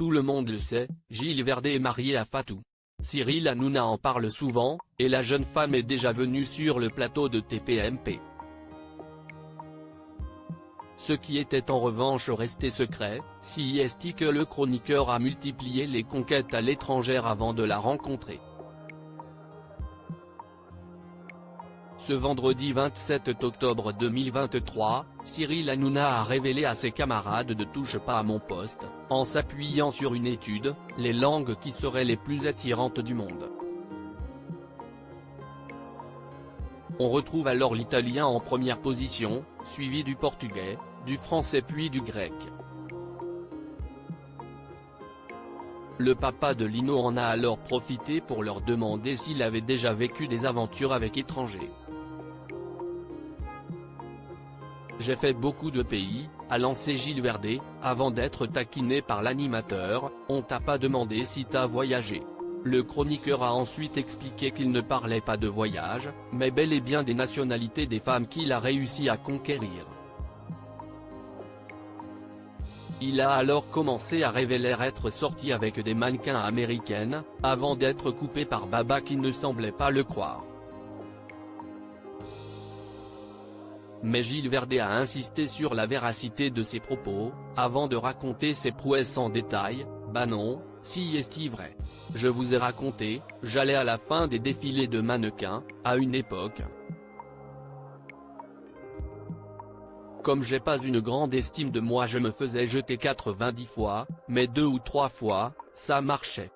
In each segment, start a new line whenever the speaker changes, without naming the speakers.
tout le monde le sait, Gilles Verdez est marié à Fatou. Cyril Hanouna en parle souvent, et la jeune femme est déjà venue sur le plateau de TPMP. Ce qui était en revanche resté secret, si est que le chroniqueur a multiplié les conquêtes à l'étranger avant de la rencontrer. Ce vendredi 27 octobre 2023, Cyril Hanouna a révélé à ses camarades de Touche pas à mon poste, en s'appuyant sur une étude, les langues qui seraient les plus attirantes du monde. On retrouve alors l'italien en première position, suivi du portugais, du français puis du grec. Le papa de Lino en a alors profité pour leur demander s'il avait déjà vécu des aventures avec étrangers. J'ai fait beaucoup de pays, a lancé Gilles Verdez, avant d'être taquiné par l'animateur, on t'a pas demandé si t'as voyagé. Le chroniqueur a ensuite expliqué qu'il ne parlait pas de voyage, mais bel et bien des nationalités des femmes qu'il a réussi à conquérir. Il a alors commencé à révéler être sorti avec des mannequins américaines, avant d'être coupé par Baba qui ne semblait pas le croire. Mais Gilles Verdez a insisté sur la véracité de ses propos, avant de raconter ses prouesses en détail. Bah non, si est-il vrai. Je vous ai raconté, j'allais à la fin des défilés de mannequins, à une époque. Comme j'ai pas une grande estime de moi, je me faisais jeter 90 fois, mais 2 ou 3 fois, ça marchait.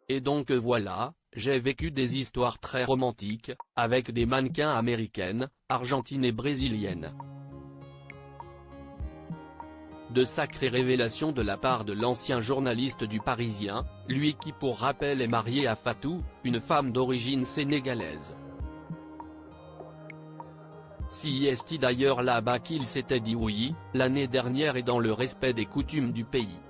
Et donc voilà, j'ai vécu des histoires très romantiques, avec des mannequins américaines, argentines et brésiliennes. De sacrées révélations de la part de l'ancien journaliste du Parisien, lui qui pour rappel est marié à Fatou, une femme d'origine sénégalaise. Si est d'ailleurs là-bas qu'il s'était dit oui, l'année dernière et dans le respect des coutumes du pays.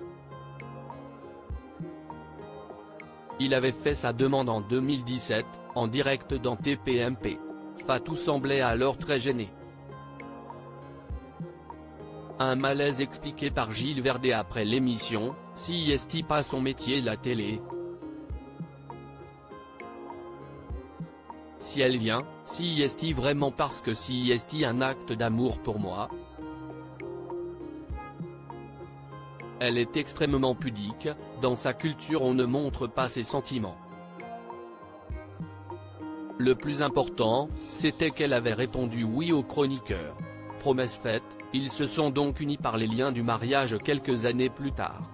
Il avait fait sa demande en 2017, en direct dans TPMP. Fatou semblait alors très gêné. Un malaise expliqué par Gilles Verdez après l'émission, si est pas son métier la télé. Si elle vient, si est vraiment parce que si est un acte d'amour pour moi. Elle est extrêmement pudique, dans sa culture on ne montre pas ses sentiments. Le plus important, c'était qu'elle avait répondu oui au chroniqueur. Promesse faite, ils se sont donc unis par les liens du mariage quelques années plus tard.